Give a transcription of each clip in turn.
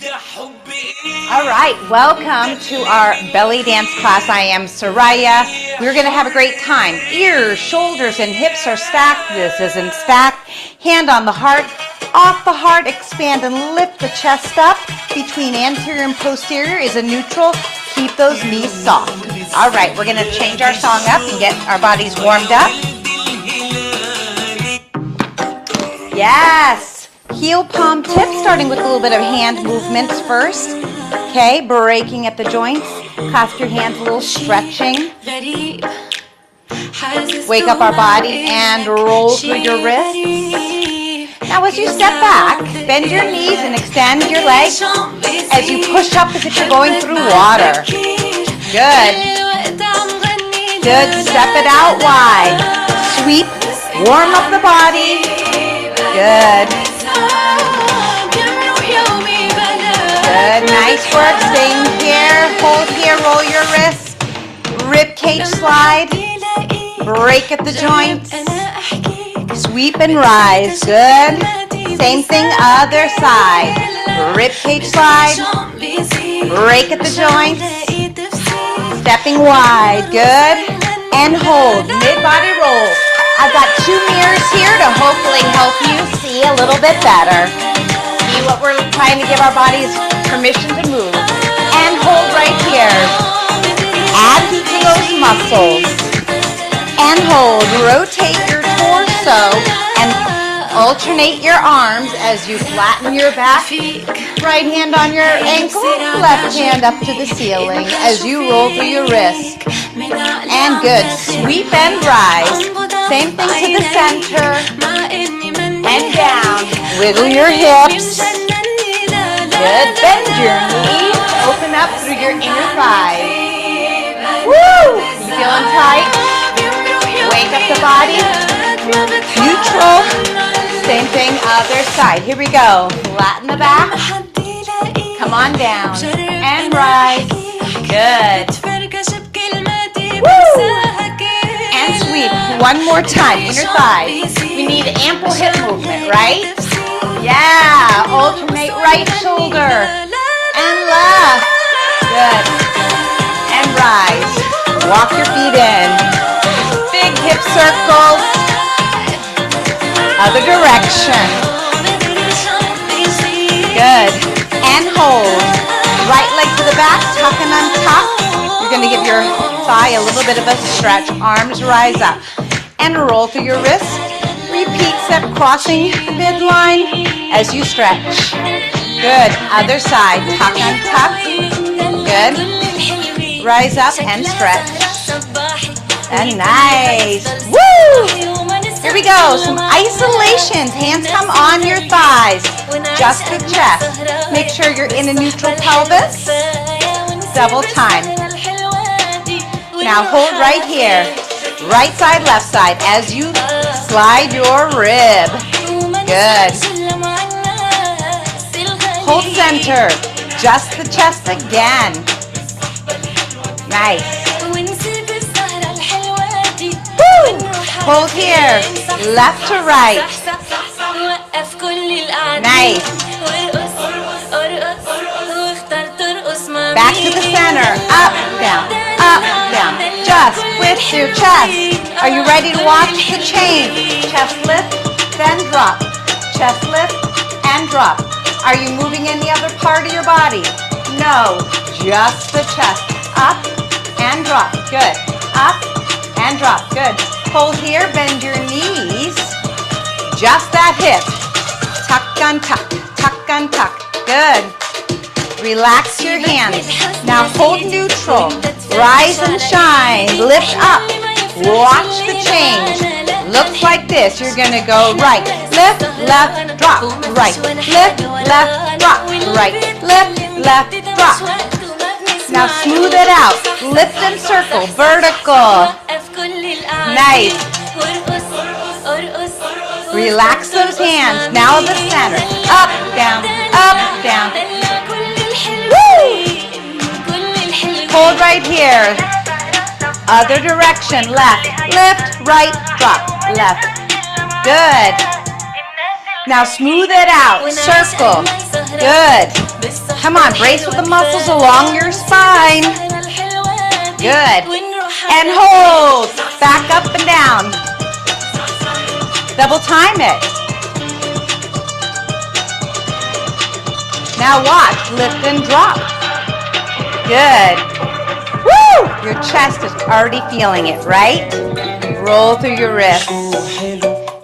All right, welcome to our belly dance class. I am Soraya. We're going to have a great time. Ears, shoulders, and hips are stacked. This isn't stacked. Hand on the heart. Off the heart, expand and lift the chest up. Between anterior and posterior is a neutral. Keep those knees soft. All right, we're going to change our song up and get our bodies warmed up. Yes. Heel palm tips, starting with a little bit of hand movements first. Okay, breaking at the joints. Clasp your hands a little, stretching. Wake up our body and roll through your wrists. Now as you step back, bend your knees and extend your legs as you push up as if you're going through water. Good. Good, step it out wide. Sweep, warm up the body. Good. Good, nice work. Staying here, hold here, roll your wrists. Rib cage slide. Break at the joints. Sweep and rise. Good. Same thing, other side. Rib cage slide. Break at the joints. Stepping wide. Good. And hold. Mid-body roll. I've got two mirrors here to hopefully help you see a little bit better. See what we're trying to give our bodies permission to move. And hold right here. Add heat to those muscles. And hold. Rotate your torso and alternate your arms as you flatten your back. Right hand on your ankle, left hand up to the ceiling as you roll through your wrist. And good. Sweep and rise. Same thing to the center. And down. Wiggle your hips. Good. Bend your knees. Open up through your inner thighs. Woo! You feeling tight? Wake up the body. Neutral. Same thing, other side. Here we go. Flatten the back. Come on down. And rise. Good. Woo! And sweep. One more time. Inner thighs. We need ample hip movement, right? Yeah. Alternate right shoulder. And left. Good. And rise. Walk your feet in. Big hip circles. Other direction. Good. And hold. Right leg to the back. Tuck and untuck. You're going to give your thigh a little bit of a stretch. Arms rise up. And roll through your wrist. Repeat step crossing the midline as you stretch. Good. Other side. Tuck and tuck. Good. Rise up and stretch. And nice. Woo! Here we go. Some isolations. Hands come on your thighs. Just the chest. Make sure you're in a neutral pelvis. Double time. Now hold right here. Right side, left side as you slide your rib. Good. Hold center. Just the chest again. Nice. Woo! Hold here. Left to right. Nice. Back to the center. Up, down, up, down. Just with your chest. Are you ready to watch the change? Chest lift, then drop. Chest lift and drop. Are you moving any other part of your body? No, just the chest. Up and drop. Good. Up and drop. Good. Hold here, bend your knees. Just that hip. Tuck, untuck. Tuck, untuck. Good. Relax your hands. Now hold neutral. Rise and shine. Lift up. Watch the change. Looks like this. You're going to go right. Lift, left, drop. Right. Lift, left, drop. Right. Lift, left, drop. Now smooth it out. Lift and circle. Vertical. Nice. Relax those hands. Now the center. Up, down, up, down. Woo! Hold right here. Other direction. Left, lift, right, drop. Left. Good. Now smooth it out. Circle. Good. Come on, brace with the muscles along your spine. Good. And hold. Back up and down. Double time it. Now watch, lift and drop. Good. Woo! Your chest is already feeling it, right? Roll through your wrists.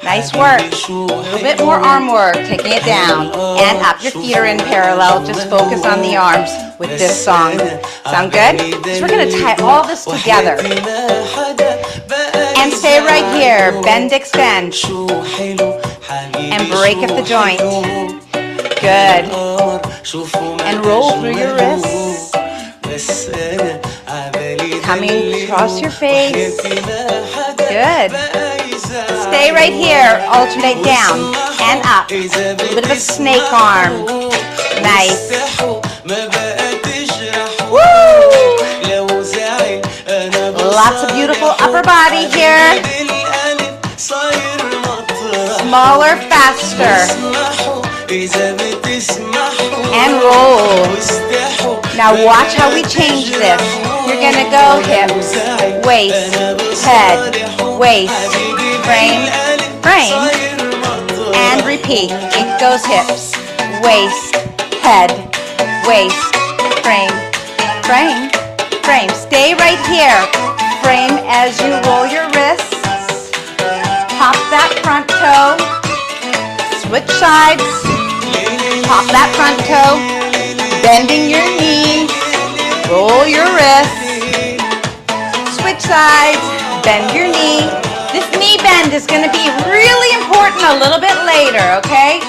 Nice work. A little bit more arm work, taking it down and up. Your feet are in parallel. Just focus on the arms with this song. Sound good? So we're going to tie all this together. And stay right here. Bend, extend. And break at the joint. Good. And roll through your wrists. Coming across your face. Good. Stay right here. Alternate down and up. A little bit of a snake arm. Nice. Woo! Lots of beautiful upper body here. Smaller, faster. And roll. Now watch how we change this. You're going to go hips, waist, head, waist, frame, frame, and repeat. It goes hips, waist, head, waist, frame, frame, frame. Stay right here. Frame as you roll your wrists. Pop that front toe. Switch sides. Pop that front toe. Bending your knee. Roll your wrists. Switch sides. Bend your knee. This knee bend is going to be really important a little bit later, okay?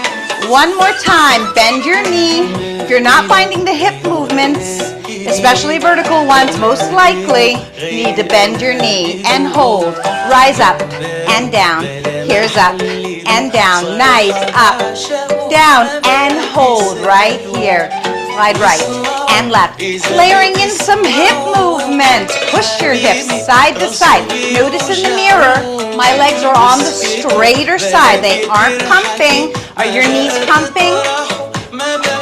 One more time. Bend your knee. If you're not finding the hip movements, especially vertical ones, most likely you need to bend your knee and hold. Rise up and down. Here's up and down. Nice. Up, down, and hold right here. Slide right and left. Layering in some hip movement. Push your hips side to side. Notice in the mirror, my legs are on the straighter side. They aren't pumping. Are your knees pumping?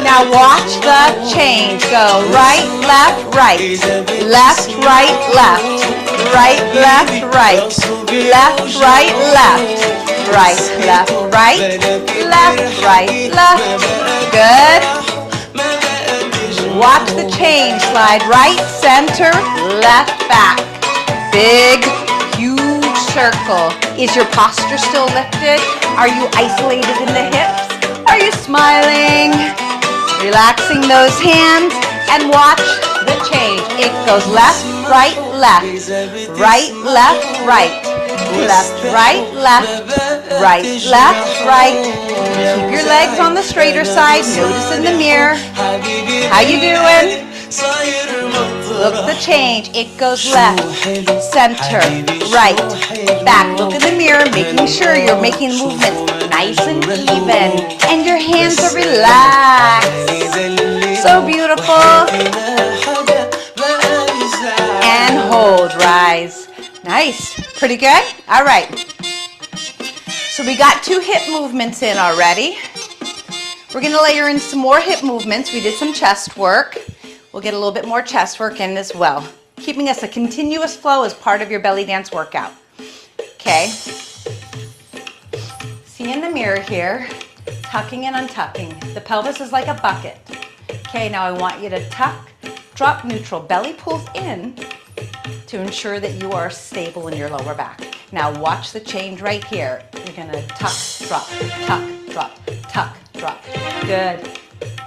Now watch the change. Go right, left, right. Left, right, left. Right, left, right. Left, right, left. Right, left, right. Left, right, left. Good. Watch the change. Slide right, center, left, back. Big, huge circle. Is your posture still lifted? Are you isolated in the hips? Are you smiling? Relaxing those hands and watch the change. It goes left, right, left. Right, left, right. Left, right, left. Right, left, right. Keep your legs on the straighter side. Notice in the mirror. How you doing? Look at the change. It goes left, center, right, back. Look in the mirror, making sure you're making movements nice and even. And your hands are relaxed. So beautiful. And hold, rise. Nice. Pretty good? All right. So we got 2 hip movements in already. We're going to layer in some more hip movements. We did some chest work. We'll get a little bit more chest work in as well. Keeping us a continuous flow as part of your belly dance workout. Okay. See in the mirror here, tucking and untucking. The pelvis is like a bucket. Okay, now I want you to tuck, drop neutral. Belly pulls in to ensure that you are stable in your lower back. Now watch the change right here. You're gonna tuck, drop, tuck, drop. Good.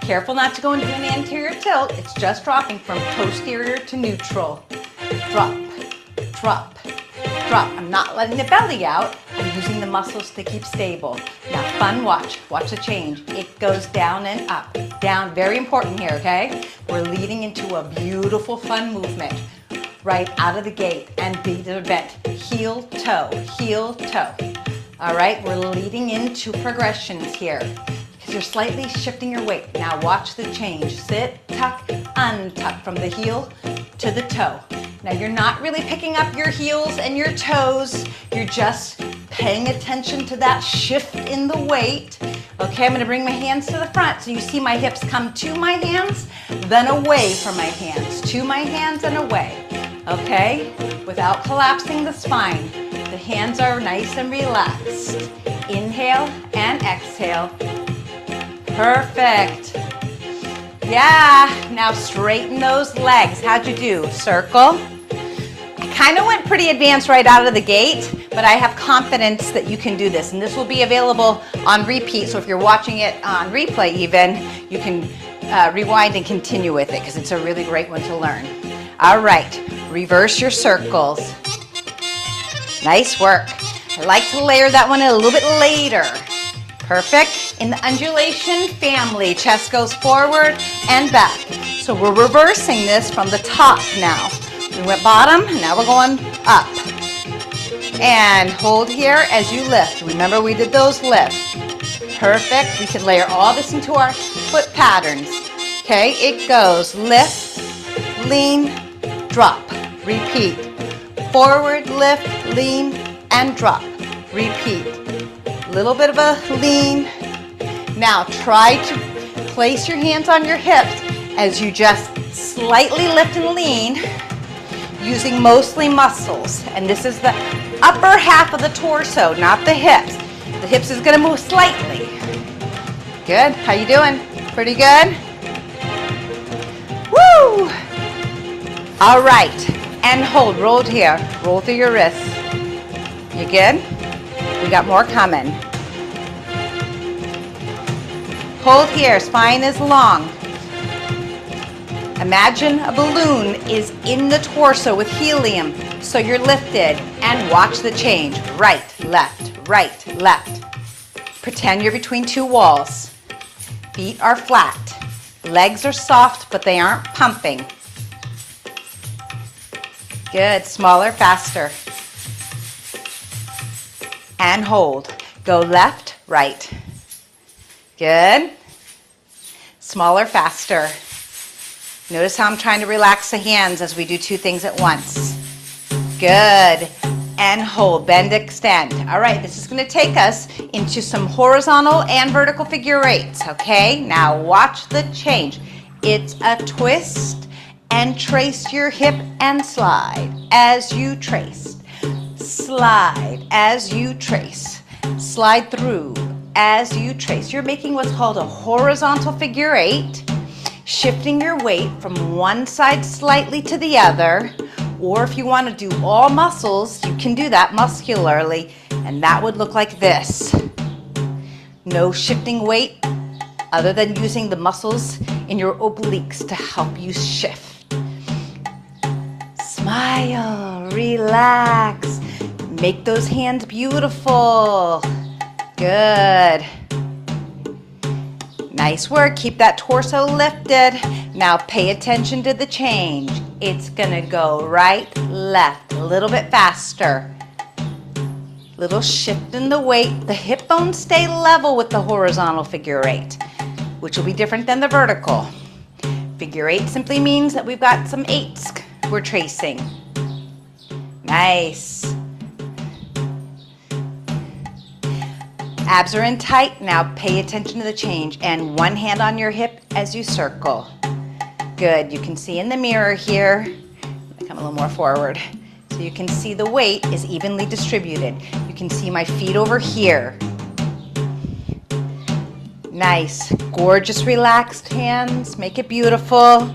Careful not to go into an anterior tilt. It's just dropping from posterior to neutral. Drop, drop, drop. I'm not letting the belly out. I'm using the muscles to keep stable. Now fun, watch the change. It goes down and up. Down, very important here, okay? We're leading into a beautiful fun movement. Right out of the gate and be the bent. Heel, toe, heel, toe. All right, we're leading into progressions here because you're slightly shifting your weight. Now watch the change. Sit, tuck, untuck from the heel to the toe. Now you're not really picking up your heels and your toes. You're just paying attention to that shift in the weight. Okay, I'm gonna bring my hands to the front so you see my hips come to my hands, then away from my hands, to my hands and away. Okay, without collapsing the spine. The hands are nice and relaxed. Inhale and exhale. Perfect. Yeah, now straighten those legs. How'd you do? Circle. I kind of went pretty advanced right out of the gate, but I have confidence that you can do this. And this will be available on repeat, so if you're watching it on replay even, you can rewind and continue with it because it's a really great one to learn. All right, reverse your circles. Nice work. I like to layer that one a little bit later. Perfect. In the undulation family, chest goes forward and back. So we're reversing this from the top now. We went bottom, now we're going up. And hold here as you lift. Remember we did those lifts. Perfect. We can layer all this into our foot patterns. Okay, it goes lift, lean, drop. Repeat. Forward, lift, lean, and drop. Repeat. Little bit of a lean. Now try to place your hands on your hips as you just slightly lift and lean using mostly muscles. And this is the upper half of the torso, not the hips. The hips is gonna move slightly. Good, how you doing? Pretty good? Woo! All right, and hold, roll here. Roll through your wrists. You good? We got more coming. Hold here, spine is long. Imagine a balloon is in the torso with helium, so you're lifted, and watch the change. Right, left, left. Pretend you're between two walls. Feet are flat. Legs are soft, but they aren't pumping. Good, smaller, faster. And hold. Go left, right. Good. Smaller, faster. Notice how I'm trying to relax the hands as we do two things at once. Good. And hold, bend, extend. All right, this is going to take us into some horizontal and vertical figure eights, okay? Now watch the change. It's a twist and trace your hip and slide as you trace. Slide as you trace. Slide through as you trace. You're making what's called a horizontal figure eight, shifting your weight from one side slightly to the other, or if you want to do all muscles, you can do that muscularly, and that would look like this. No shifting weight other than using the muscles in your obliques to help you shift. Smile, relax, make those hands beautiful. Good. Nice work. Keep that torso lifted. Now pay attention to the change. It's gonna go right, left, a little bit faster. Little shift in the weight. The hip bones stay level with the horizontal figure eight, which will be different than the vertical. Figure eight simply means that we've got some eights we're tracing. Nice. Abs are in tight. Now pay attention to the change. And one hand on your hip as you circle. Good. You can see in the mirror here. Come a little more forward. So you can see the weight is evenly distributed. You can see my feet over here. Nice. Gorgeous, relaxed hands. Make it beautiful.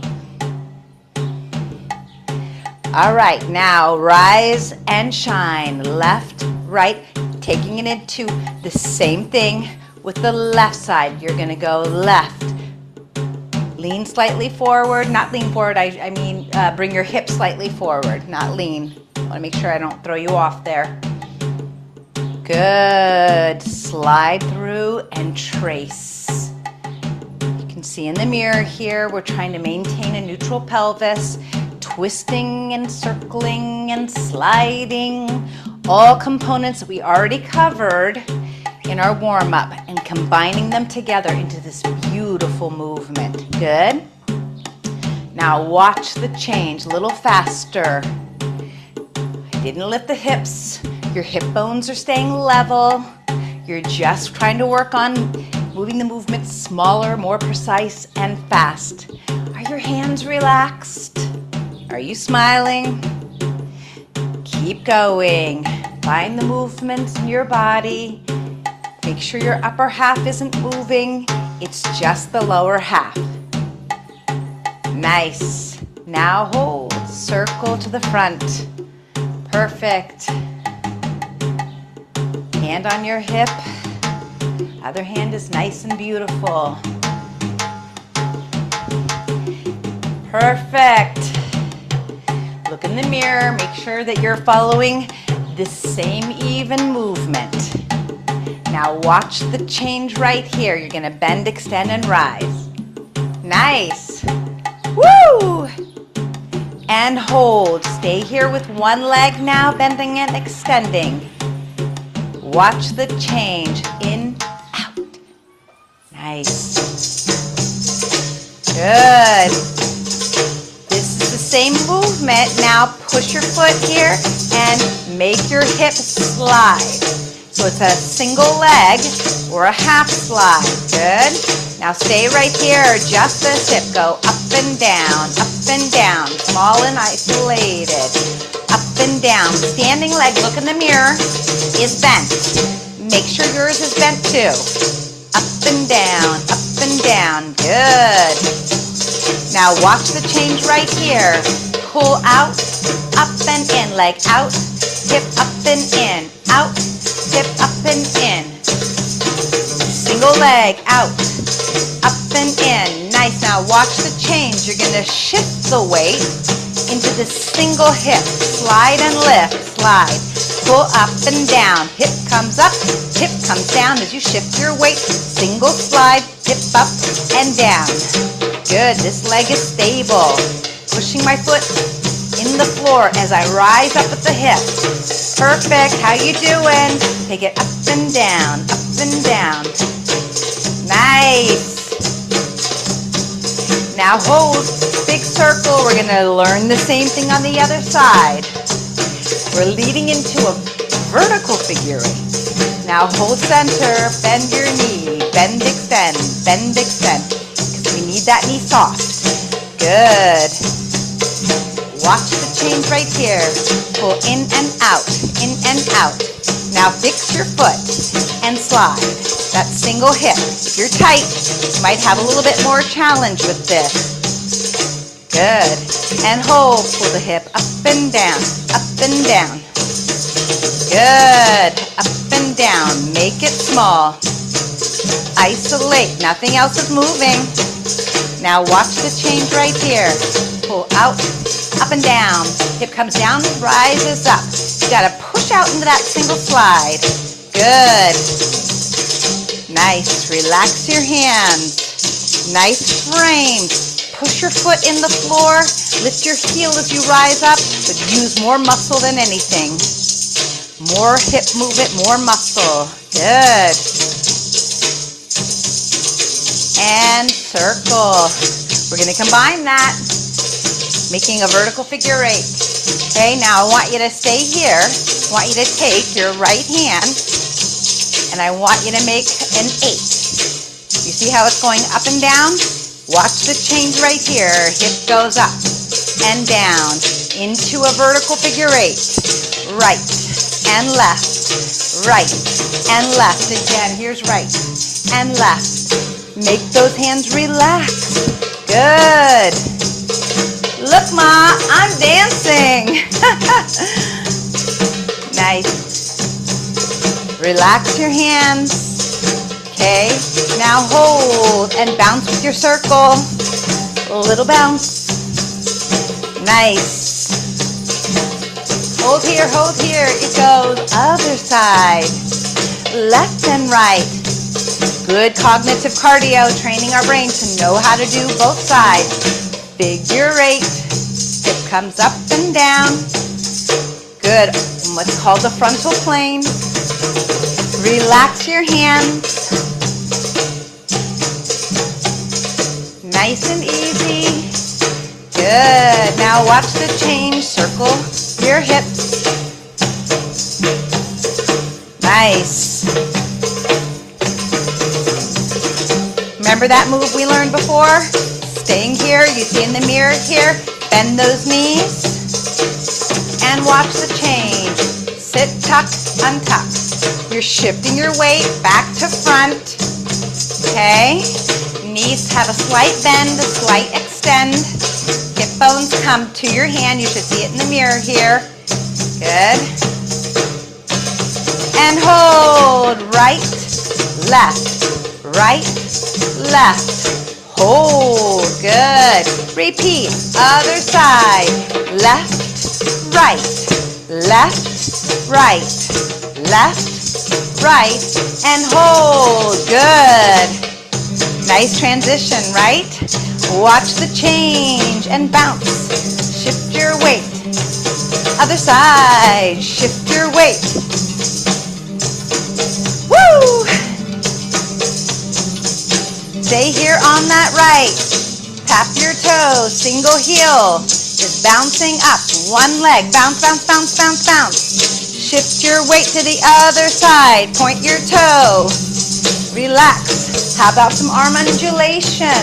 All right. Now rise and shine. Left, right. Taking it into the same thing with the left side. You're gonna go left. Lean slightly forward, not lean forward, I mean bring your hips slightly forward, not lean. I wanna make sure I don't throw you off there. Good, slide through and trace. You can see in the mirror here, we're trying to maintain a neutral pelvis, twisting and circling and sliding. All components that we already covered in our warm-up and combining them together into this beautiful movement. Good. Now watch the change, a little faster. I didn't lift the hips Your hip bones are staying level. You're just trying to work on moving the movement smaller, more precise, and fast. Are your hands relaxed? Are you smiling? Keep going. Find the movement in your body. Make sure your upper half isn't moving. It's just the lower half. Nice. Now hold. Circle to the front. Perfect. Hand on your hip. Other hand is nice and beautiful. Perfect. Look in the mirror. Make sure that you're following the same even movement. Now watch the change right here. You're going to bend, extend, and rise. Nice. Woo! And hold. Stay here with one leg now, bending and extending. Watch the change. In, out. Nice. Good. This is the same movement. Now push your foot here and make your hip slide. So it's a single leg or a half slide. Good. Now stay right here. Just this hip. Go up and down, small and isolated. Up and down. Standing leg, look in the mirror, is bent. Make sure yours is bent too. Up and down, good. Now watch the change right here. Pull out, up and in, leg out, hip up and in, out, hip up and in. Single leg, out, up and in. Nice, now watch the change. You're gonna shift the weight into the single hip. Slide and lift, slide. Pull up and down. Hip comes up, hip comes down as you shift your weight. Single slide, hip up and down. Good, this leg is stable. Pushing my foot in the floor as I rise up at the hip. Perfect, how you doing? Take it up and down, Nice. Now hold, big circle. We're gonna learn the same thing on the other side. We're leading into a vertical figure eight. Now hold center, bend your knee, bend, extend, because we need that knee soft. Good. Watch the change right here. Pull in and out, in and out. Now fix your foot and slide. That single hip. If you're tight, you might have a little bit more challenge with this. Good. And hold. Pull the hip up and down, Good. Up and down. Make it small. Isolate. Nothing else is moving. Now watch the change right here. Pull out, up and down. Hip comes down, rises up. You gotta push out into that single slide. Good. Nice. Relax your hands. Nice frame. Push your foot in the floor. Lift your heel as you rise up, but use more muscle than anything. More hip movement, more muscle. Good. And circle. We're going to combine that, making a vertical figure eight. Okay, now I want you to stay here. I want you to take your right hand, and I want you to make an 8. You see how it's going up and down? Watch the change right here. Hip goes up and down into a vertical figure 8. Right and left, right and left. Again, here's right and left. Make those hands relax. Good. Look, Ma, I'm dancing. Nice. Relax your hands. Okay, now hold and bounce with your circle. A little bounce. Nice. Hold here, hold here. It goes other side. Left and right. Good cognitive cardio, training our brain to know how to do both sides. Figure 8. Hip comes up and down. Good. What's called the frontal plane. Relax your hands. Nice and easy. Good. Now watch the change. Circle your hips. Nice. Remember that move we learned before? Staying here, you see in the mirror here, bend those knees and watch the change. Sit, tuck, untuck. You're shifting your weight back to front, okay? Knees have a slight bend, a slight extend. Hip bones come to your hand. You should see it in the mirror here. Good. And hold, right, left, right, left. Hold, good. Repeat, other side. Left, right, left, right, left, right, and hold. Good. Nice transition, right? Watch the change and bounce. Shift your weight. Other side, shift your weight. Woo! Stay here on that right. Tap your toes, single heel. Just bouncing up, one leg. Bounce, bounce, bounce, bounce, bounce. Shift your weight to the other side. Point your toe. Relax. How about some arm undulation?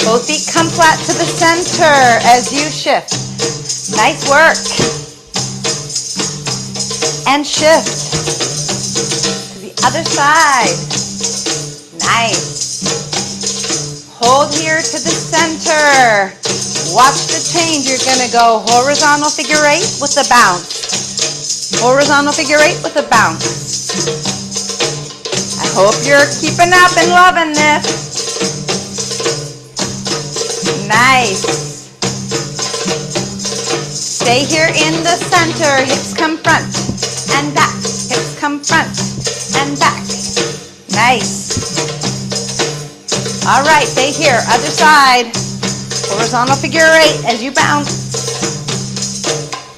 Both feet come flat to the center as you shift. Nice work. And shift to the other side. Nice. Hold here to the center. Watch the change. You're going to go horizontal figure eight with a bounce. Horizontal figure eight with a bounce. I hope you're keeping up and loving this. Nice. Stay here in the center. Hips come front and back. Hips come front and back. Nice. All right, stay here. Other side. Horizontal figure eight as you bounce.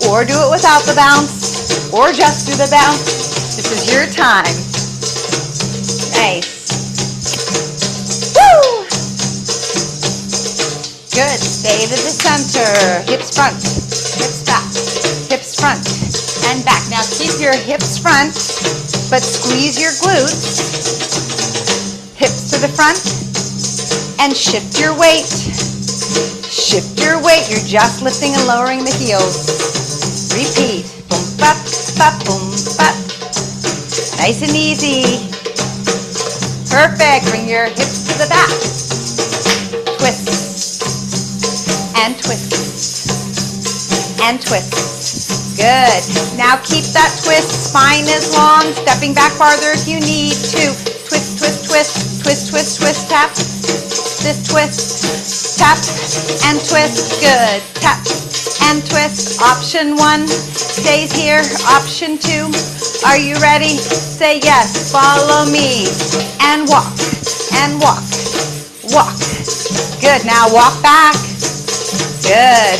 Or do it without the bounce. Or just do the bounce. This is your time. Nice. Woo! Good. Stay to the center. Hips front. Hips back. Hips front and back. Now keep your hips front, but squeeze your glutes. Hips to the front and shift your weight. Shift your weight. You're just lifting and lowering the heels. Repeat. Boom, bop, bop, boom, bop. Nice and easy. Perfect. Bring your hips to the back. Twist. And twist. And twist. Good. Now keep that twist. Spine is long. Stepping back farther if you need to. Twist, twist, twist. Twist, twist, twist. Tap. This twist. Tap. And twist. Good. Tap. And twist. Option 1 stays here. Option 2. Are you ready? Say yes. Follow me. And walk. And walk. Walk. Good. Now walk back. Good.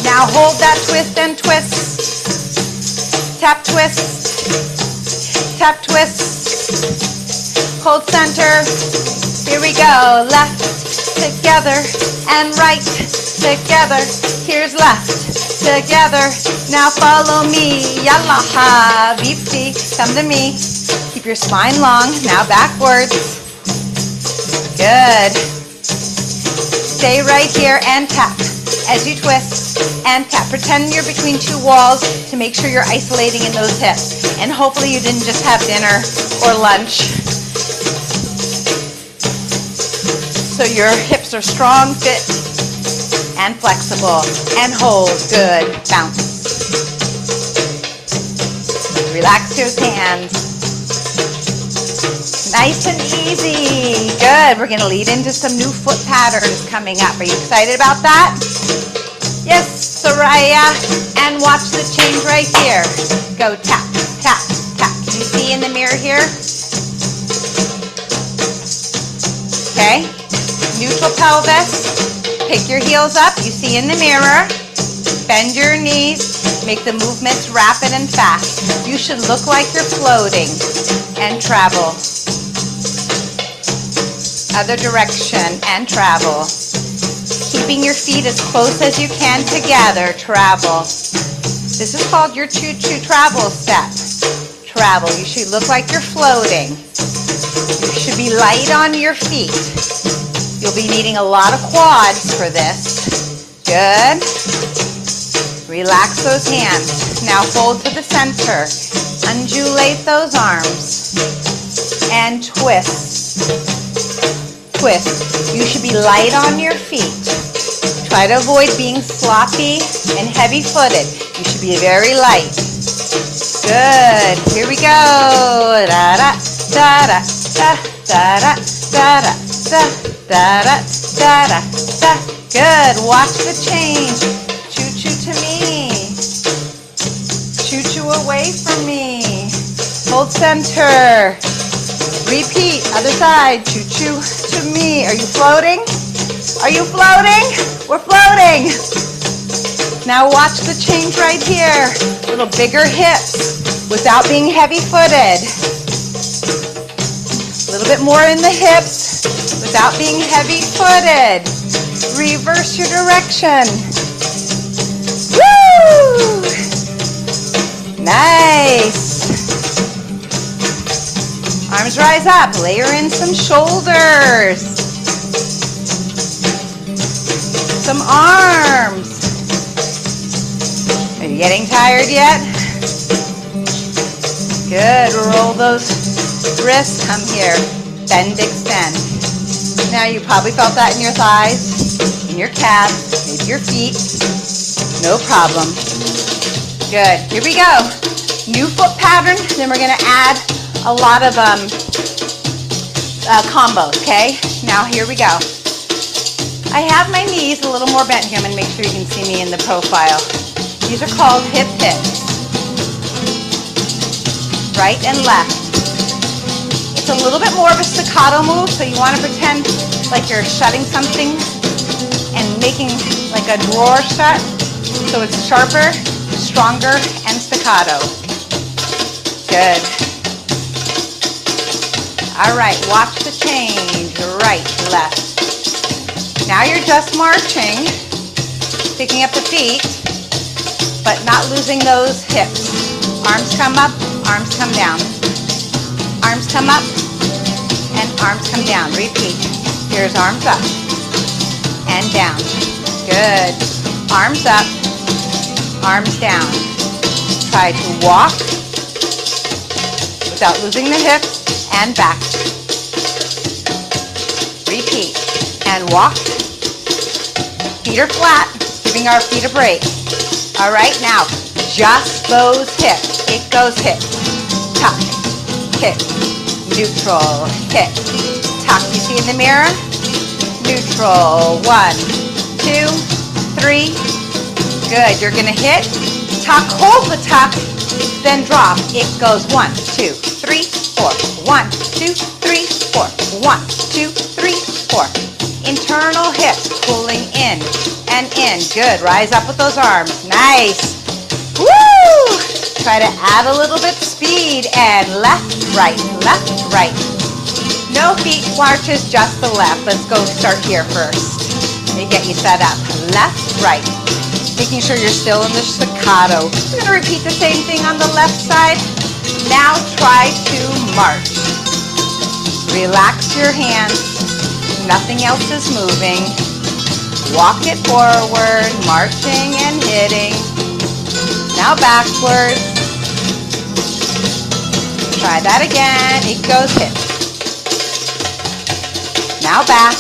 Now hold that twist and twist. Tap, twist. Tap, twist. Hold center. Here we go. Left together and right together. Here's left together. Now follow me. Yalla habibti. Come to me. Keep your spine long. Now backwards. Good. Stay right here and tap as you twist and tap. Pretend you're between two walls to make sure you're isolating in those hips. And hopefully you didn't just have dinner or lunch. So your hips are strong, fit, and flexible. And hold. Good. Bounce. Relax your hands. Nice and easy. Good. We're going to lead into some new foot patterns coming up. Are you excited about that? Yes, Soraya. And watch the change right here. Go tap, tap, tap. Can you see in the mirror here? Okay. Neutral pelvis. Pick your heels up. You see in the mirror. Bend your knees. Make the movements rapid and fast. You should look like you're floating and travel. Other direction and travel. Keeping your feet as close as you can together. Travel. This is called your choo-choo travel step. travel. You should look like you're floating. You should be light on your feet. You'll be needing a lot of quads for this. Good. Relax those hands. Now fold to the center. Undulate those arms. And twist. Twist. You should be light on your feet. Try to avoid being sloppy and heavy-footed. You should be very light. Good. Here we go. Da-da, da-da, da-da, da-da, da-da, da-da, da-da. Good. Watch the change. Choo-choo to me. Choo-choo away from me. Hold center. Repeat. Other side. Choo-choo to me. Are you floating? Are you floating? We're floating. Now watch the change right here. A little bigger hips without being heavy-footed. A little bit more in the hips without being heavy-footed. Reverse your direction. Woo! Nice. Arms rise up. Layer in some shoulders. Some arms. Are you getting tired yet? Good. Roll those wrists. Come here. Bend, extend. Now you probably felt that in your thighs, in your calves, maybe your feet. No problem. Good. Here we go. New foot pattern. Then we're going to add a lot of combos, okay? Now here we go. I have my knees a little more bent here. I'm going to make sure you can see me in the profile. These are called hip hits. Right and left. It's a little bit more of a staccato move, so you want to pretend like you're shutting something and making like a drawer shut. So it's sharper, stronger, and staccato. Good. All right, watch the change. Right, left. Now you're just marching, picking up the feet, but not losing those hips. Arms come up, arms come down. Arms come up, and arms come down. Repeat. Here's arms up, and down. Good. Arms up, arms down. Try to walk without losing the hips, and back. Repeat. And walk. Feet are flat, giving our feet a break. All right, now, just those hips. It goes hip, tuck, hip, neutral, hip, tuck. You see in the mirror? Neutral. 1, 2, 3. Good. You're going to hit, tuck, hold the tuck, then drop. It goes 1, 2, 3, 4. 1, 2, 3, 4. 1, 2, 3, 4. Internal hips pulling in and in. Good. Rise up with those arms. Nice. Woo! Try to add a little bit speed and left, right, right. No feet marches, just the left. Let's go start here first. Let me get you set up. Left, right. Making sure you're still in the staccato. We're going to repeat the same thing on the left side. Now try to march. Relax your hands. Nothing else is moving. Walk it forward, marching and hitting. Now backwards. Try that again. It goes hip. Now back.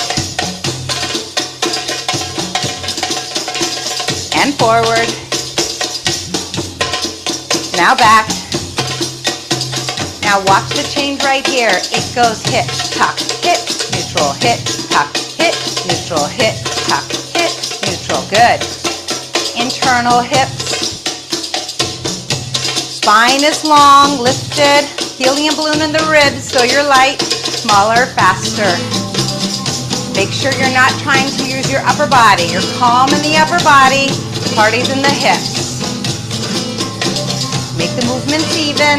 And forward. Now back. Now watch the change right here. It goes hip, tuck, hip, neutral, hip, tuck, hip, neutral, hip, tuck, hip, neutral. Good. Internal hips. Spine is long, lifted. Helium balloon in the ribs so you're light. Smaller, faster. Make sure you're not trying to use your upper body. You're calm in the upper body. Party's in the hips. Make the movements even.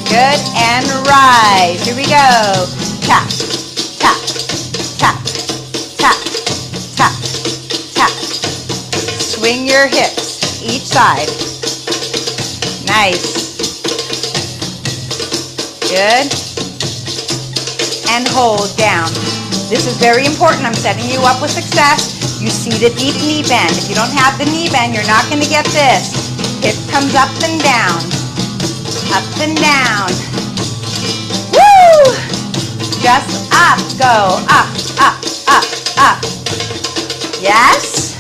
Good, and rise. Here we go. Tap, tap, tap, tap, tap, tap. Swing your hips each side. Nice. Good. And hold down. This is very important. I'm setting you up with success. You see the deep knee bend. If you don't have the knee bend, you're not going to get this. Hip comes up and down. Up and down. Woo! Just up. Go up, up, up, up. Yes.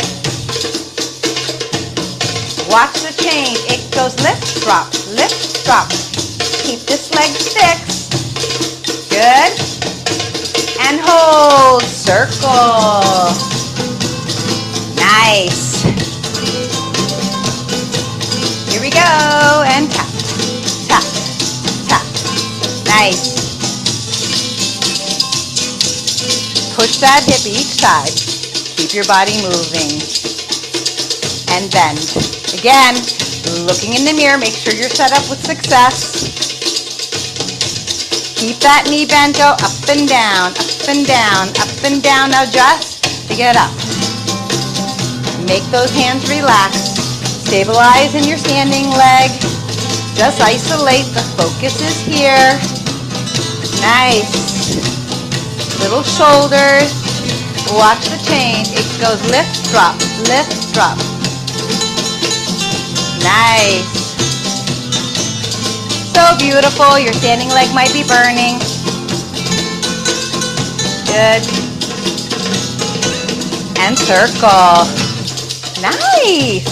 Watch the change. It goes lift, drop, lift, drop. Keep this leg fixed. Good. And hold. Circle. Nice. Here we go. And tap, tap, tap. Nice. Push that hip each side. Keep your body moving. And bend. Again, looking in the mirror, make sure you're set up with success. Keep that knee bent, go up and down, up and down, up and down. Now just to get up. Make those hands relax. Stabilize in your standing leg. Just isolate, the focus is here. Nice. Little shoulders. Watch the change. It goes lift, drop, lift, drop. Nice. So beautiful. Your standing leg might be burning. Good. And circle. Nice.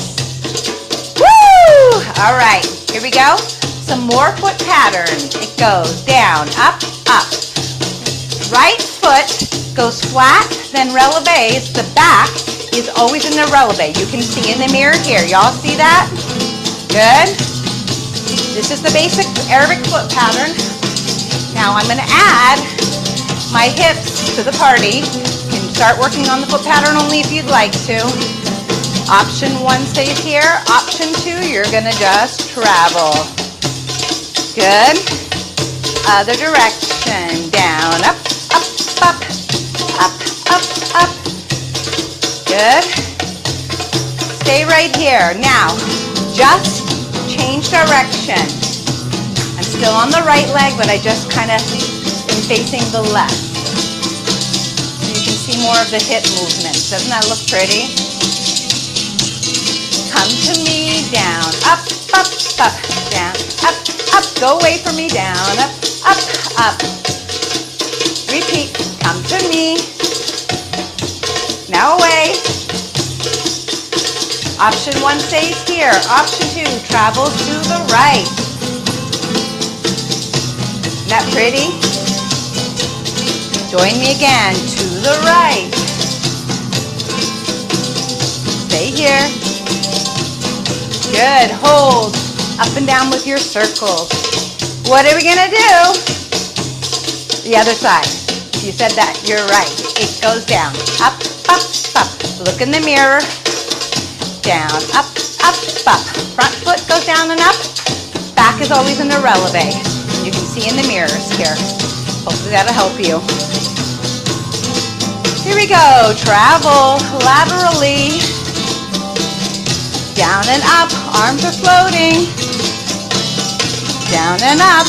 Woo! All right. Here we go. Some more foot patterns. It goes down, up, up. Right foot goes flat, then releves. The back is always in the releve. You can see in the mirror here. Y'all see that? Good. This is the basic Arabic foot pattern. Now I'm going to add my hips to the party. You can start working on the foot pattern only if you'd like to. Option 1 stays here. Option 2, you're going to just travel. Good. Other direction. Down, up, up, up, up, up, up. Good. Stay right here. Now, just change direction. I'm still on the right leg, but I just kind of am facing the left. So you can see more of the hip movement. Doesn't that look pretty? Come to me, down, up, up, up, down, up, up. Go away from me, down, up, up, up. Repeat, come to me. Now away. Option 1 stays here. Option 2 travels to the right. Isn't that pretty? Join me again. To the right. Stay here. Good. Hold. Up and down with your circles. What are we going to do? The other side. You said that. You're right. It goes down. Up, up, up. Look in the mirror. Down, up, up, up. Front foot goes down and up. Back is always in the releve. You can see in the mirrors here. Hopefully that'll help you. Here we go. Travel laterally. Down and up. Arms are floating. Down and up.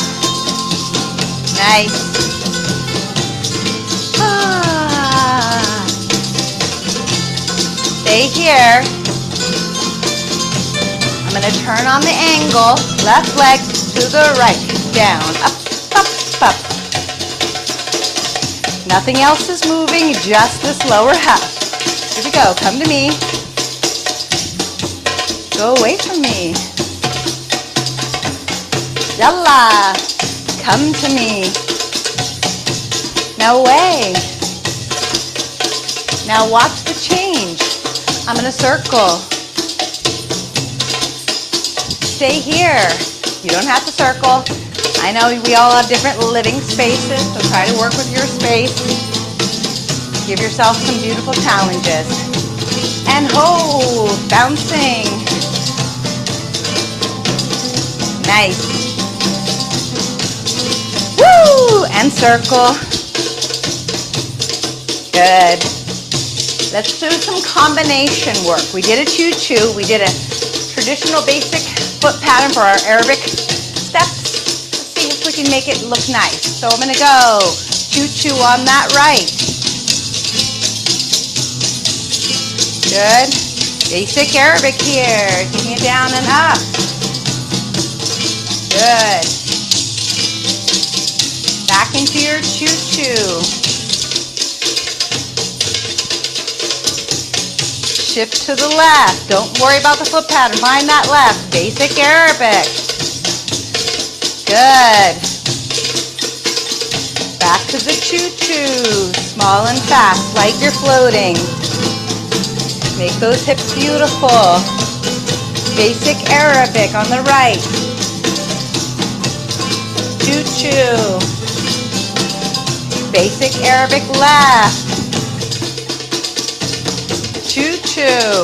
Nice. Stay here. I'm going to turn on the angle. Left leg to the right. Down, up, up, up. Nothing else is moving, just this lower half. Here we go. Come to me. Go away from me. Yalla. Come to me. Now away. Now watch the change. I'm going to circle. Stay here. You don't have to circle. I know we all have different living spaces, so try to work with your space. Give yourself some beautiful challenges. And hold, bouncing. Nice. Woo! And circle. Good. Let's do some combination work. We did a choo-choo. We did a traditional basic foot pattern for our Arabic steps. Let's see if we can make it look nice. So I'm going to go choo-choo on that right. Good. Basic Arabic here. Taking it down and up. Good. Back into your choo-choo. Shift to the left. Don't worry about the foot pattern. Find that left. Basic Arabic. Good. Back to the choo-choo. Small and fast, like you're floating. Make those hips beautiful. Basic Arabic on the right. Choo-choo. Basic Arabic left. Choo-choo.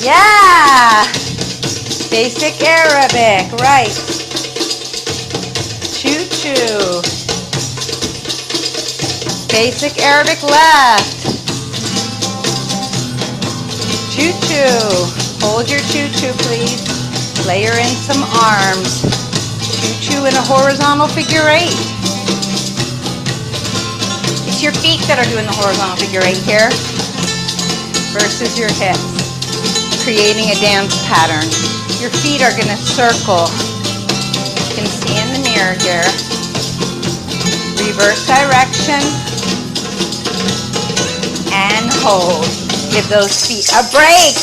Yeah. Basic Arabic right. Choo-choo. Basic Arabic left. Choo-choo. Hold your choo-choo, please. Layer in some arms. Choo-choo in a horizontal figure 8. It's your feet that are doing the horizontal figure 8 here versus your hips, creating a dance pattern. Your feet are going to circle. You can see in the mirror here. Reverse direction and hold. Give those feet a break.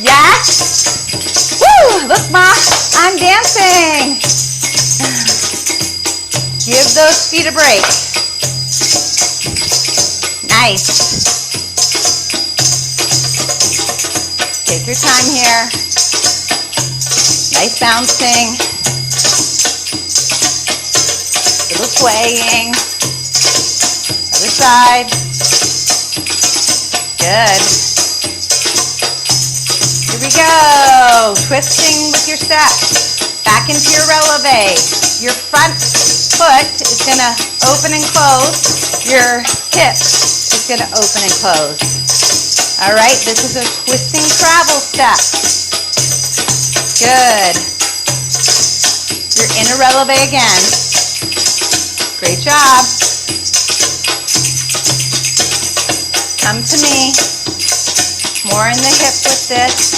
Yes? Woo! Look, Ma, I'm dancing. Give those feet a break. Nice. Take your time here. Nice bouncing. Little swaying. Other side. Good. Here we go. Twisting with your steps. Back into your releve. Your front foot is going to open and close. Your hip is going to open and close. All right, this is a twisting travel step. Good. You're in a releve again. Great job. Come to me. More in the hip with this.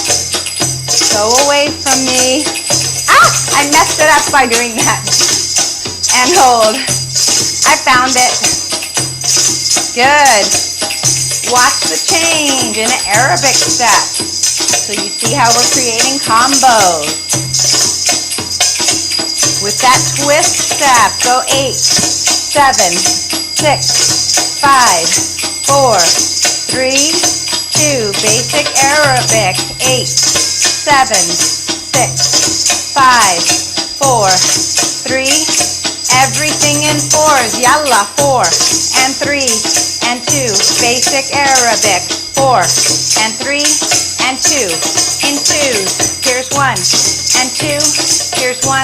Go away from me. Ah! I messed it up by doing that. And hold. I found it. Good. Watch the change in an Arabic step. So you see how we're creating combos. With that twist step, go 8, 7, 6, 5, 4, 3, 2. Basic Arabic. 8, 7, 6, 5, 4, 3. Everything in 4s. Yalla. 4 and 3 and 2. Basic Arabic. 4 and 3 and 2. In 2s. Here's 1 and 2. Here's 1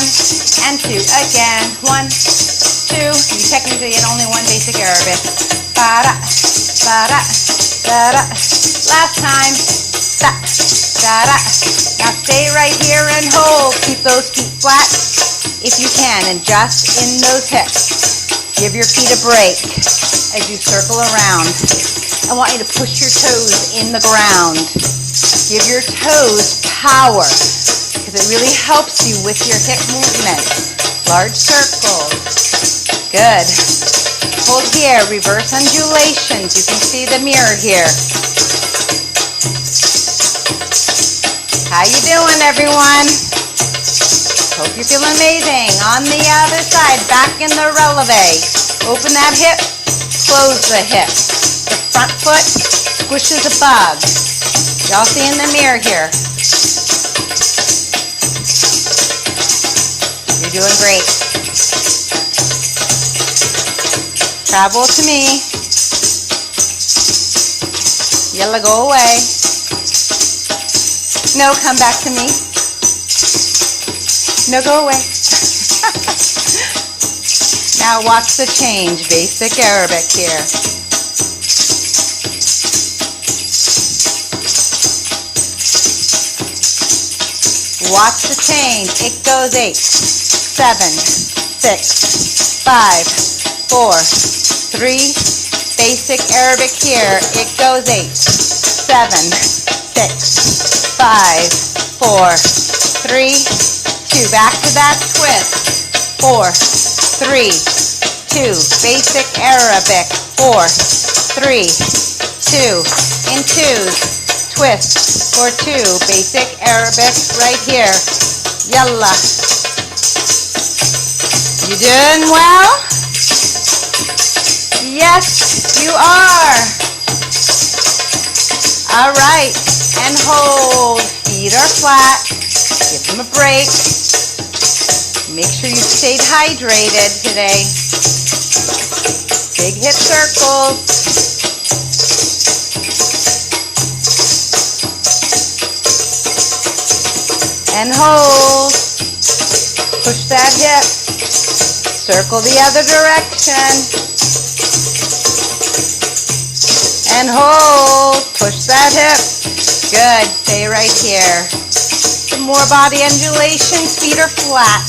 and 2. Again. 1, 2. You technically get only one basic Arabic. Ba-da, ba-da, da-da. Last time. Da, da-da. Now stay right here and hold. Keep those feet flat if you can, and just in those hips. Give your feet a break as you circle around. I want you to push your toes in the ground. Give your toes power, because it really helps you with your hip movements. Large circles. Good. Hold here. Reverse undulations. You can see the mirror here. How you doing, everyone? Hope you're feeling amazing. On the other side, back in the releve. Open that hip, close the hip. The front foot squishes above. Y'all see in the mirror here. You're doing great. Travel to me. Yalla, go away. No, come back to me. No, go away. Now watch the change. Basic Arabic here. Watch the change. It goes 8, 7, 6, 5, 4, 3. Basic Arabic here. It goes 8, 7, 6, 5, 4, 3, 2. Back to that twist. 4, 3, 2. Basic Arabic. 4, 3, 2. In twos. Twist for 2. Basic Arabic right here. Yalla. You doing well? Yes, you are. All right. And hold. Feet are flat. Give them a break. Make sure you stayed hydrated today. Big hip circles. And hold. Push that hip. Circle the other direction. And hold. Push that hip. Good. Stay right here. Some more body undulations. Feet are flat.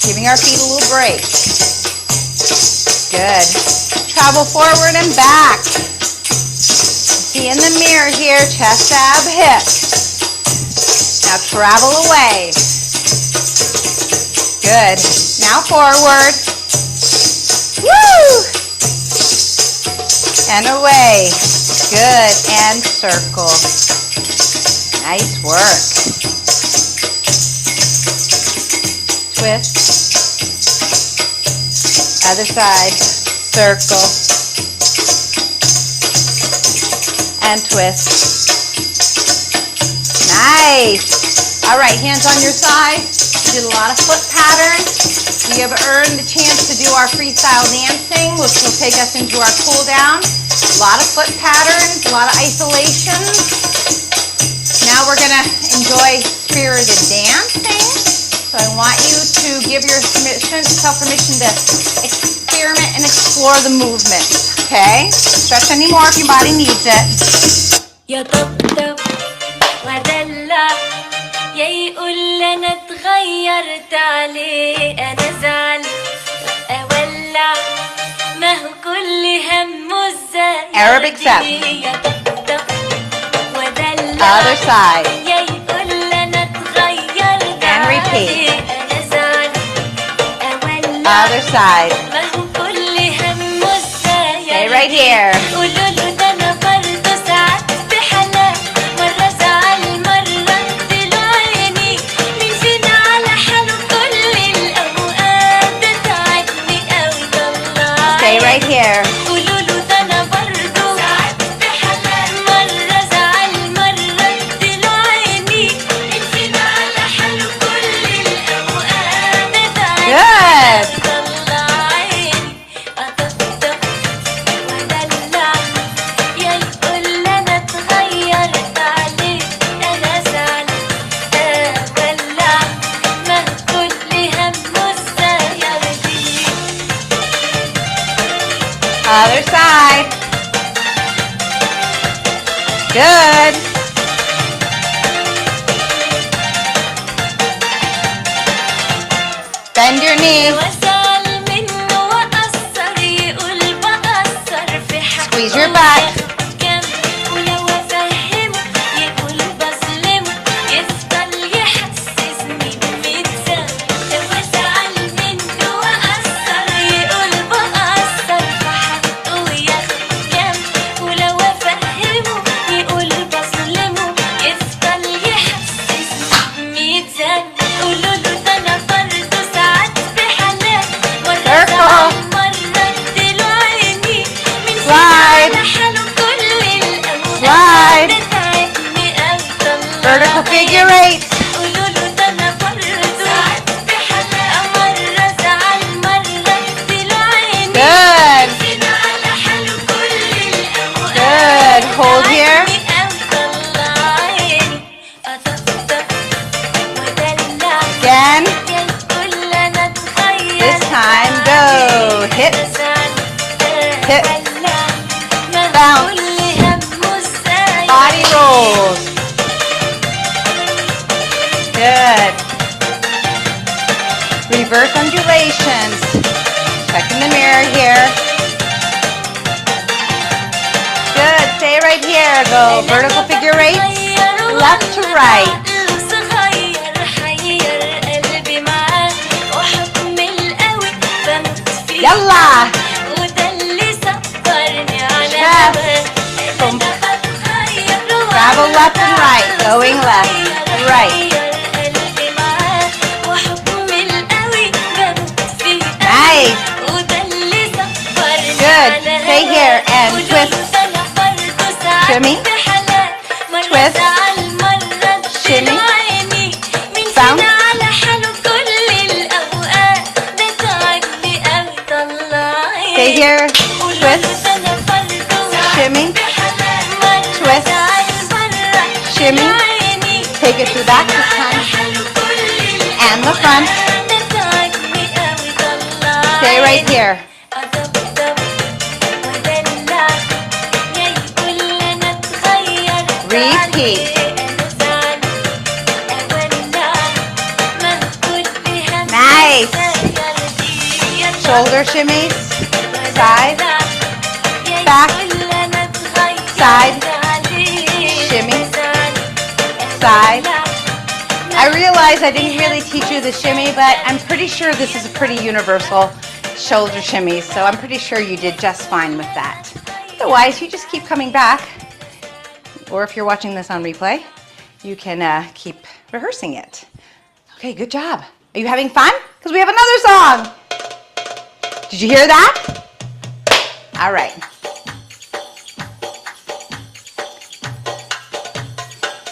Giving our feet a little break. Good. Travel forward and back. See in the mirror here. Chest, ab, hip. Now travel away. Good. Now forward. Woo! And away. Good. And circle. Nice work. Twist. Other side. Circle. And twist. Nice. All right, hands on your side. Did a lot of foot patterns. We have earned the chance to do our freestyle dancing, which will take us into our cool down. A lot of foot patterns, a lot of isolations. Now we're going to enjoy spirited dancing. So I want you to give yourself permission to experiment and explore the movement. Okay? Stretch any more if your body needs it. ودلع يا يقول انا اتغيرت عليه انا زعل اولع ما هو كل همه ازاي Arabic step. ودلع Other side. يا يقول انا اتغيرت And repeat. عليه انا زعل اولع Other side. ما هو كل همه ازاي Stay right here. قولوا له ده انا برضه ساعات بحالات مرة زعل مرة طلع عيني مين فينا على حاله كل الأوقات ده تعبني أوي طلع Stay right here. قولوا له ده أنا برضه ساعات بحالات مرة زعل مرة طلع عيني مين فينا على حاله كل الأوقات ده تعبني Good. طلع عيني أطبطب ودلع يا يقول أنا اتغيرت عليه أنا زعل أولع ما كل همه السير دي Other side. Good. Bend your knees. وأزعل منه وأقصر يقول بقصر في حقه Squeeze your back. كم ولو أفهمه يقول بظلمه يفضل يحسسني بميزان لو أزعل منه وأقصر يقول بقصر في حقه وياخد كم ولو أفهمه يقول بظلمه يفضل يحسسني بميزان قولوا له ده أنا برضه ساعات بحالات مرة زعل مرة اديله عيني من فينا Slide. على حاله كل الأوقات Slide. ده تعبني أوي طلع Vertical figure عيني eight. قولوا له ده أنا برضه ساعات بحالات مرة زعل مرة اديله عيني Good. من فينا على حاله كل الأوقات Good. Hold here. تعبني أوي طلع عيني أطبطب ودلع Again. يا يقول أنا اتغيرت This time go. Hip. Hip. Bounce. Body rolls. Good. Reverse undulations. Check in the mirror here. Good, stay right here. Go vertical figure eights, left to right. Yalla! Chest. Boom. Travel left and right, going left, right. Nice. Good. Stay here and twist. Shimmy. Twist. Shimmy. Bounce. Stay here. Twist. Shimmy. Twist. Shimmy. Take it to the back this time. And the front. Stay right here. Repeat. Nice. Shoulder shimmies. Side. Back. Side. Shimmy. Side. I realize I didn't really teach you the shimmy, but I'm pretty sure this is a pretty universal shoulder shimmy, so I'm pretty sure you did just fine with that. Otherwise, you just keep coming back, or if you're watching this on replay, you can keep rehearsing it. Okay, good job. Are you having fun? Because we have another song. Did you hear that? All right.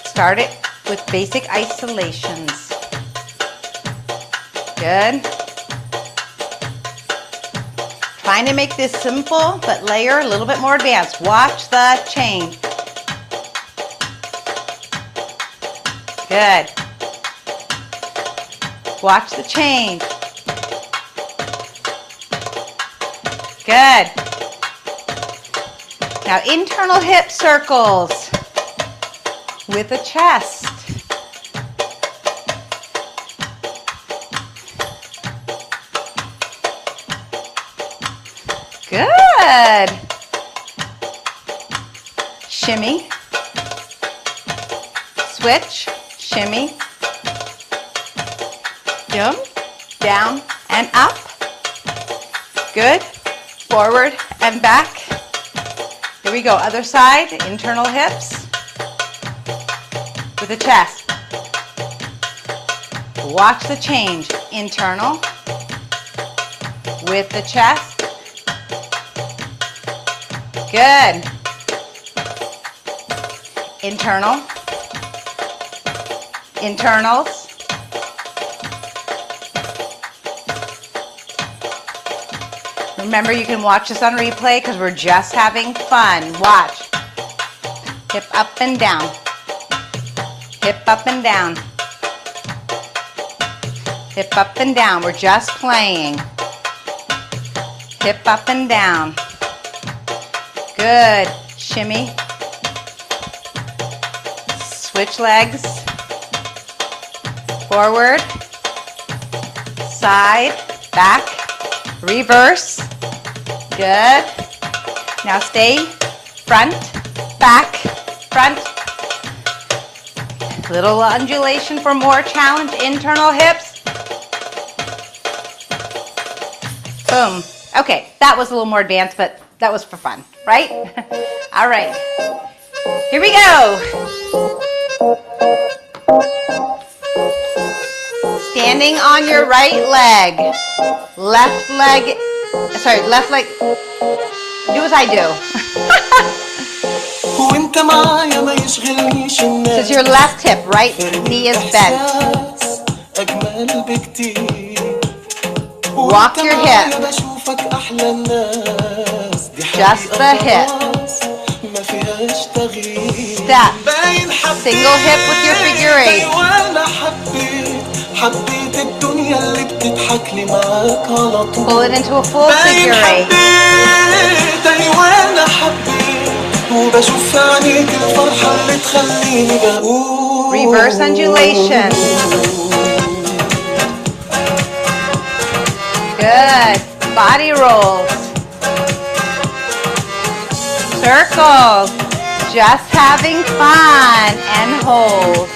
Start it with basic isolations. Good. Trying to make this simple, but layer a little bit more advanced. Watch the chain. Good. Watch the chain. Good. Now internal hip circles with the chest. Good. Shimmy. Switch. Shimmy. Jump. Down and up. Good. Forward and back. Here we go. Other side. Internal hips. With the chest. Watch the change. Internal. With the chest. Good. Internal. Internals. Remember, you can watch this on replay because we're just having fun. Watch. Hip up and down. Hip up and down. Hip up and down. We're just playing. Hip up and down. Good. Shimmy. Switch legs. Forward. Side. Back. Reverse. Good. Now stay front, back, front. Little undulation for more challenge. Internal hips. Boom. Okay, that was a little more advanced, but that was for fun, right? All right. Here we go. Standing on your right leg. Left leg, sorry, left leg. Do as I do. This is your left hip, right knee is bent. Walk your hip. Just the hip. Step. Single hip with your figure eight. Pull it into a full figure eight. Reverse undulation. Good. Body rolls. Circle. Just having fun. And hold.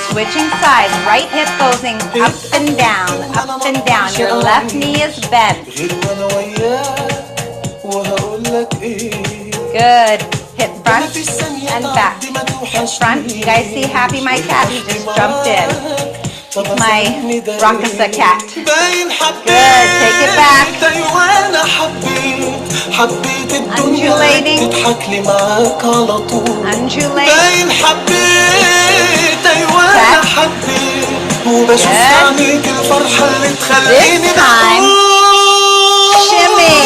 Switching sides. Right hip goes in up and down. Up and down. Your left knee is bent. Good. Hip front and back. Hip front. You guys see Happy my cat? He just jumped in. He's my Rakasa cat. Good. Take it back. Undulating. Undulating. Good. This time, shimmy.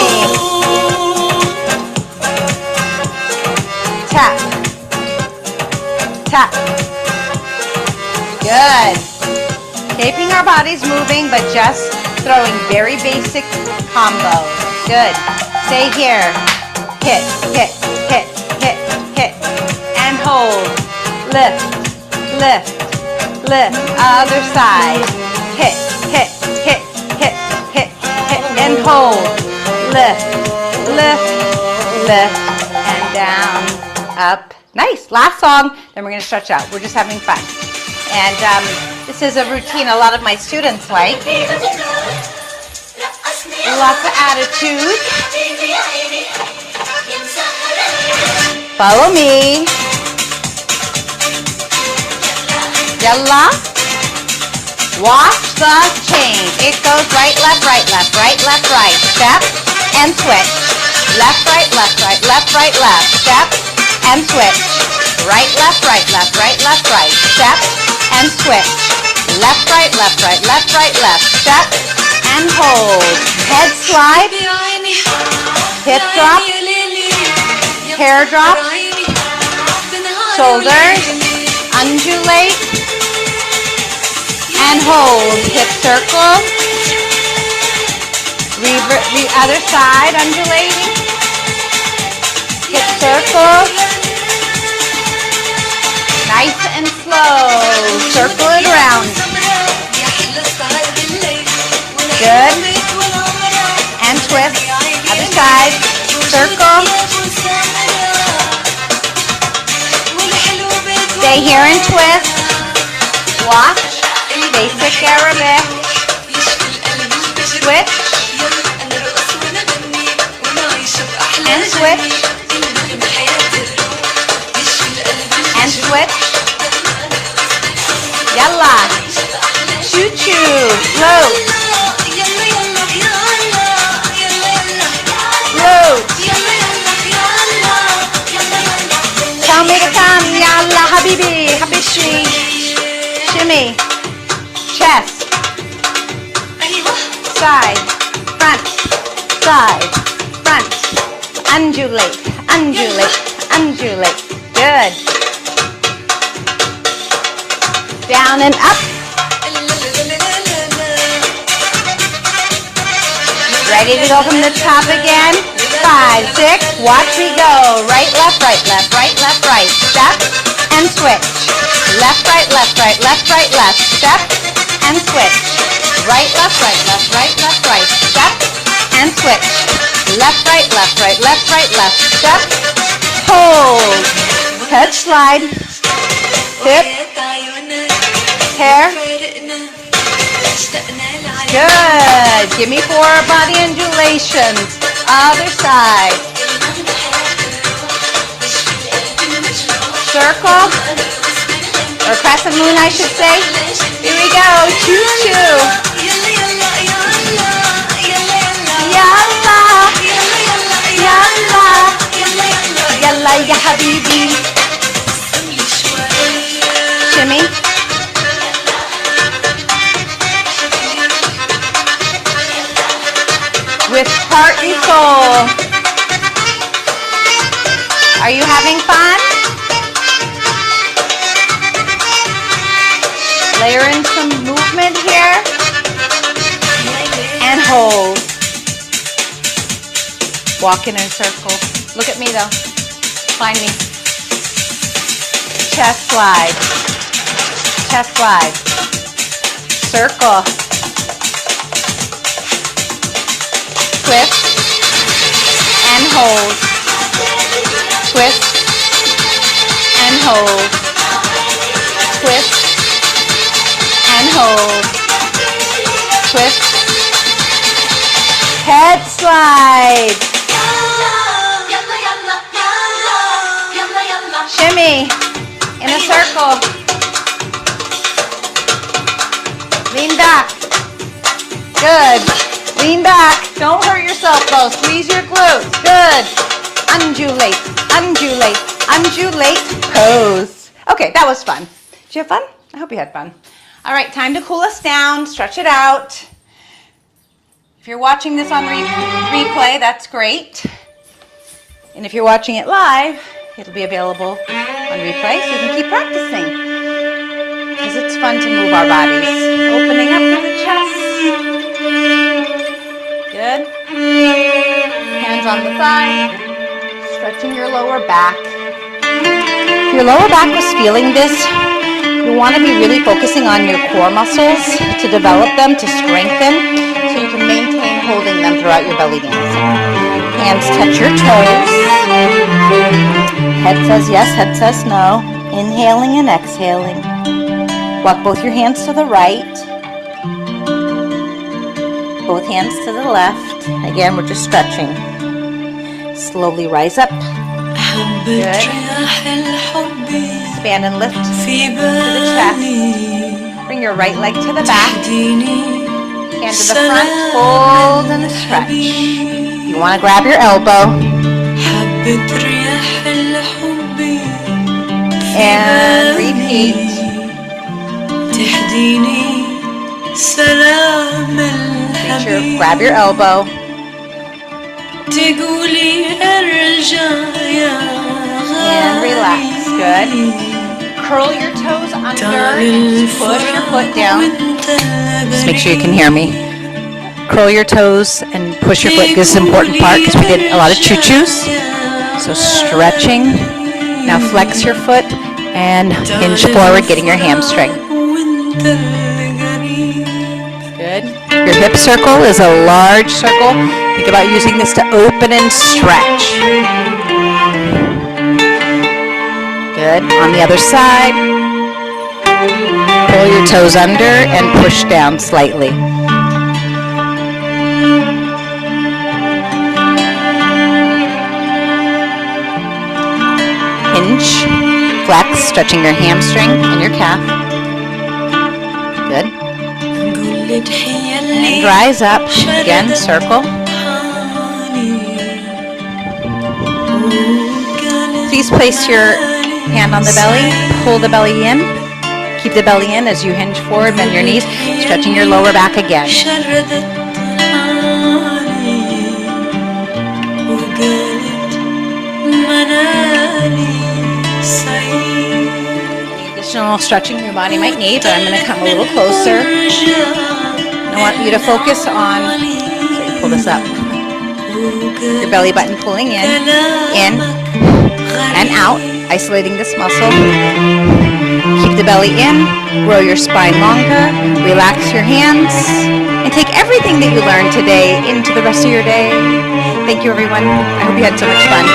Tap. Tap. Good. Keeping our bodies moving, but just throwing very basic combos. Good. Stay here. Hit, hit, hit, hit, hit. And hold. Lift, lift, lift. Other side. Hit, hit, hit, hit, hit, hit. And hold. Lift, lift, lift. And down, up. Nice. Last song. Then we're going to stretch out. We're just having fun. And this is a routine a lot of my students like. Lots of attitude. Follow me. Yalla. Watch the change. It goes right, left, right, left, right, left, right. Step and switch. Left, right, left, right, left, right, left. Step and switch. Right, left, right, left, right, left, right. Step and switch. Left, right, left, right, left, right, left. Step and hold. Head slide. Hip drop. Hair drop. Shoulders. Undulate. And hold. Hip circle. The other side undulating. Hip circle. Nice and slow. Circle it around. Good. And twist. Other side. Circle. Stay here and twist. Watch. Basic Arabic. Switch. And switch. And switch. Yalla. Choo-choo. Float. Float. Tell me to come. Yalla habibi. Habishi. Shimmy. Chest. Side. Front. Side. Front. Undulate. Undulate. Undulate. Good. Down and up. Ready to go from the top again? 5, 6, watch me go. Right, left, right, left, right, left, right. Step and switch. Left, right, left, right, left, right, left. Step and switch. Right, left, right, left, right, left, right. Step and switch. Left, right, left, right, left, right, left. Step. Hold. Head slide. Hip. Hair. Good. Give me 4 body undulations. Other side. Circle. Or crescent moon, I should say. Here we go. Choo-choo. Yalla. Yalla. Yalla ya habibi. Shimmy. With heart and soul. Are you having fun? Layer in some movement here. And hold. Walk in a circle. Look at me though. Find me. Chest slide. Chest slide. Circle. twist, and hold. Twist, and hold. Twist, and hold. Twist. Head slide. Shimmy in a circle. Lean back. Good. Lean back. Don't hurt yourself though. Squeeze your glutes. Good. Undulate. Undulate. Undulate. Pose. Okay, that was fun. Did you have fun? I hope you had fun. All right, time to cool us down. Stretch it out. If you're watching this on replay, that's great. And if you're watching it live, it'll be available on replay so you can keep practicing. Because it's fun to move our bodies. Opening up through the chest. Good. Hands on the thigh. Stretching your lower back. If your lower back was feeling this, you want to be really focusing on your core muscles to develop them, to strengthen, so you can maintain holding them throughout your belly dance. Hands touch your toes. Head says yes, head says no. Inhaling and exhaling. Walk both your hands to the right. Both hands to the left. Again, we're just stretching. Slowly rise up. Good. Expand and lift to the chest. Bring your right leg to the back. Hand to the front. Hold and stretch. You want to grab your elbow. And repeat. Make sure to grab your elbow. And relax. Good. Curl your toes under. Push your foot down. Just make sure you can hear me. Curl your toes and push your foot. This is an important part because we did a lot of choo-choos. So stretching. Now flex your foot and hinge forward, getting your hamstring. Good. Your hip circle is a large circle. Think about using this to open and stretch. Good. On the other side, curl your toes under and push down slightly. Hinge, flex, stretching your hamstring and your calf. Good. And rise up. Again, circle. Please place your hand on the belly. Pull the belly in. Keep the belly in as you hinge forward, bend your knees, stretching your lower back again. Additional stretching your body might need, but I'm going to come a little closer. I want you to focus on, so you pull this up, your belly button pulling in and out, isolating this muscle. Keep the belly in, grow your spine longer, relax your hands, and take everything that you learned today into the rest of your day. Thank you, everyone. I hope you had so much fun.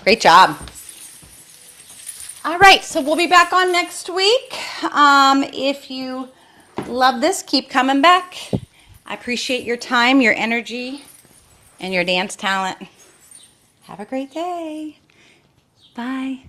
Great job. All right, so we'll be back on next week. If you love this, keep coming back. I appreciate your time, your energy, and your dance talent. Have a great day. Bye.